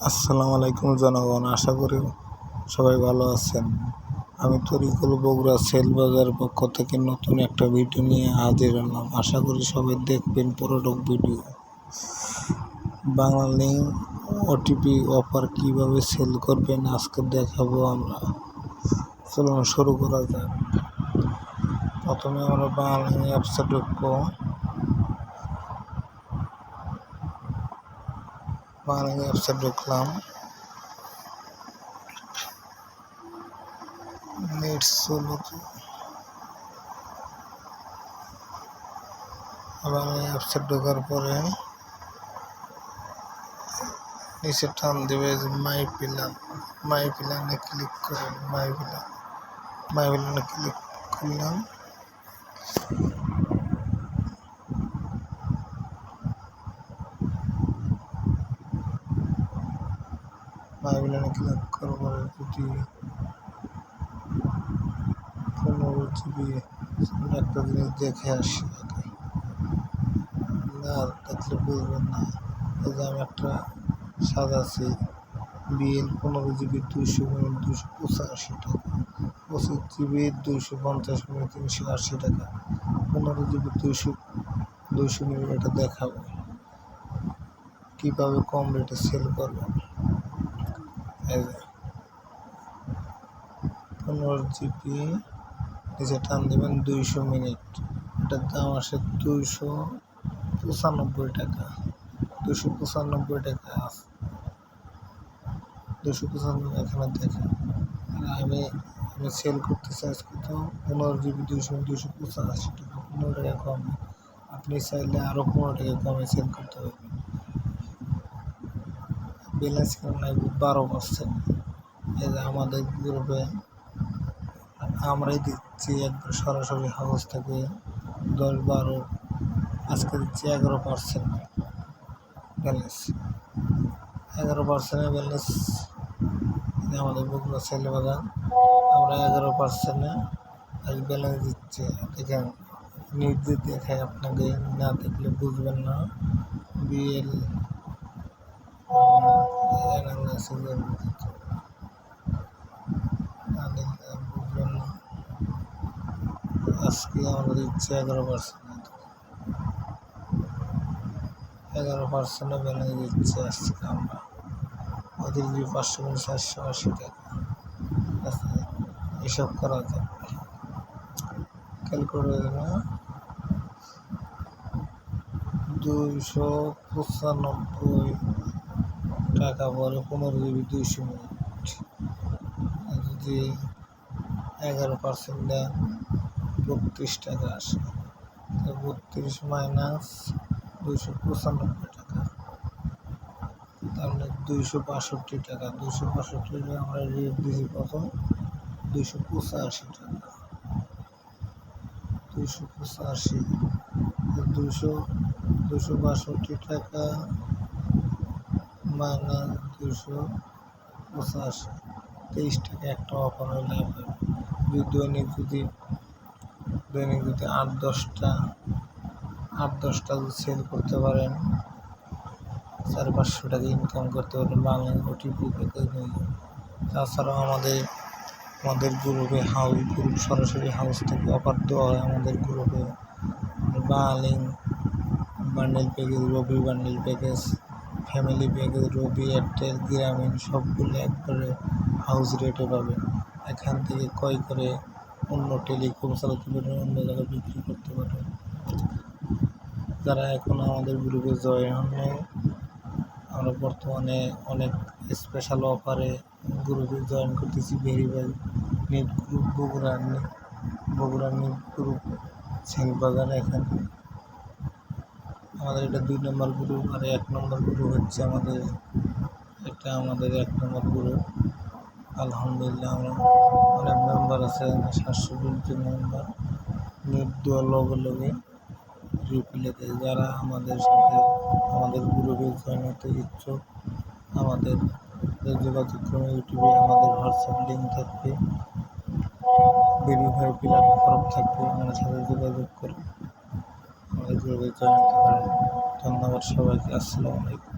আসসালামু আলাইকুম জনগণ, আশা করি সবাই ভালো আছেন। আমি তরিকুল বগুড়া সেল বাজারের পক্ষ থেকে নতুন একটা ভিডিও নিয়ে হাজির হলাম। আশা করি সবাই দেখবেন পুরোটুক ভিডিও। বাংলালিংক ওটিপি অফার কিভাবে সেল করবেন আজকে দেখাবো আমরা। চলুন শুরু করা যাক। প্রথমে আমরা বাংলালিংক অ্যাপসে ঢুকবো। বাংলালিংক অ্যাপসে ঢুকলাম। Net slow. আবার অ্যাপসে ঢোকার পরে নিচে টান দেবে যে মাই প্ল্যানে ক্লিক করেন। মাই প্ল্যানে ক্লিক করলাম। মাই প্ল্যানে ক্লিক করার পরে যদি 15 জিবি একটা জিনিস দেখে আসি আগে, না দেখলে বুঝবেন না। এই যে আমি একটা সাজাচ্ছি বিএল 15 জিবি 200 মিনিট 285 টাকা, 25 জিবি 250 মিনিট 380 টাকা, 15 জিবি 200 মিনিট এটা দেখাবো কীভাবে কম রেটে সেল করবেন। এই যে 15 জিবি নিচে টান দেবেন 200 মিনিট, এটার দাম আসে 295 টাকা। 295 টাকা আছে, 295 এখানে দেখেন। আমি সেল করতে চাই কত, 15 জিবি 285 টাকা, 15 টাকা কম। আপনি চাইলে আরও 15 টাকা কমে সেল করতে পারবেন। ব্যালেন্স কেন লাগবে 12%। এই যে আমাদের গ্রুপে আমরাই দিচ্ছি একবার সরাসরি হাউস থেকে 10-12, আজকে দিচ্ছি 11% ব্যালেন্স। 11% ব্যালেন্স আমাদের বগুড়া সেল বাজার, আমরা 11% আজ ব্যালেন্স দিচ্ছি। দেখেন নির্দেশ দেখায়, আপনাকে না দেখলে বুঝবেন না। বিএল বুঝবেন না। আজকে আমরা দিচ্ছি 11% ব্যালেন্স দিচ্ছি আজকে আমরা। ওদের যে 500-480 টাকা এসব করা যায়। ক্যালকুলেটর 295 টাকা পরে 15 জিবি 200 মিনিট। যদি 11% দেন 32 টাকা আসে। 32 মাইনাস 295 টাকা, তাহলে 262 টাকা। 262 টাকা আমরা রেট দিয়েছি কত, 285 টাকা। 285 262 টাকা মাইনাস 285, 23 টাকা একটা অফার হলে আপনার দৈনিক যদি 8-10টা যদি সেল করতে পারেন 400-500 টাকা ইনকাম করতে পারেন বাংলালিংক ওটিপি পেতে নিয়ে। তাছাড়াও আমাদের গ্রুপে গ্রুপ সরাসরি হাউস থেকে অফার দেওয়া হয়। আমাদের গ্রুপে বাংলালিংক বান্ডেল প্যাকেজ, রবি বান্ডেল প্যাকেজ, ফ্যামিলি প্যাকেজ, রবি, এয়ারটেল, গ্রামীণ সবগুলো একবারে হাউস রেটে পাবেন। এখান থেকে ক্রয় করে অন্য টেলিকম চালাতে পারেন, অন্য জায়গায় বিক্রি করতে পারেন। যারা এখন আমাদের গ্রুপে জয়েন হননি, আমরা বর্তমানে অনেক স্পেশাল অফারে গ্রুপে জয়েন করতেছি। Verify net group Bogura net group সেল বাজারে। এখানে আমাদের এটা 2 নম্বর গ্রুপ, আর 1 নম্বর গ্রুপ হচ্ছে আমাদের 1 নম্বর গ্রুপ। আলহামদুলিল্লাহ আমরা অনেক মেম্বার আছে, 720 মেম্বার। নেট দেওয়ার লগে রিপ্লে দেয়। যারা আমাদের সাথে আমাদের গ্রুপে জয়েন হতে ইচ্ছুক, আমাদের যোগাযোগ ক্রমে ইউটিউবে আমাদের হোয়াটসঅ্যাপ লিঙ্ক থাকবে, ভেরিফাই প্ল্যাটফর্ম থাকবে, আমাদের সাথে যোগাযোগ করে আমাদের গ্রুপে জয়েন হতে পারেন। ধন্যবাদ সবাইকে। আসসালামু আলাইকুম।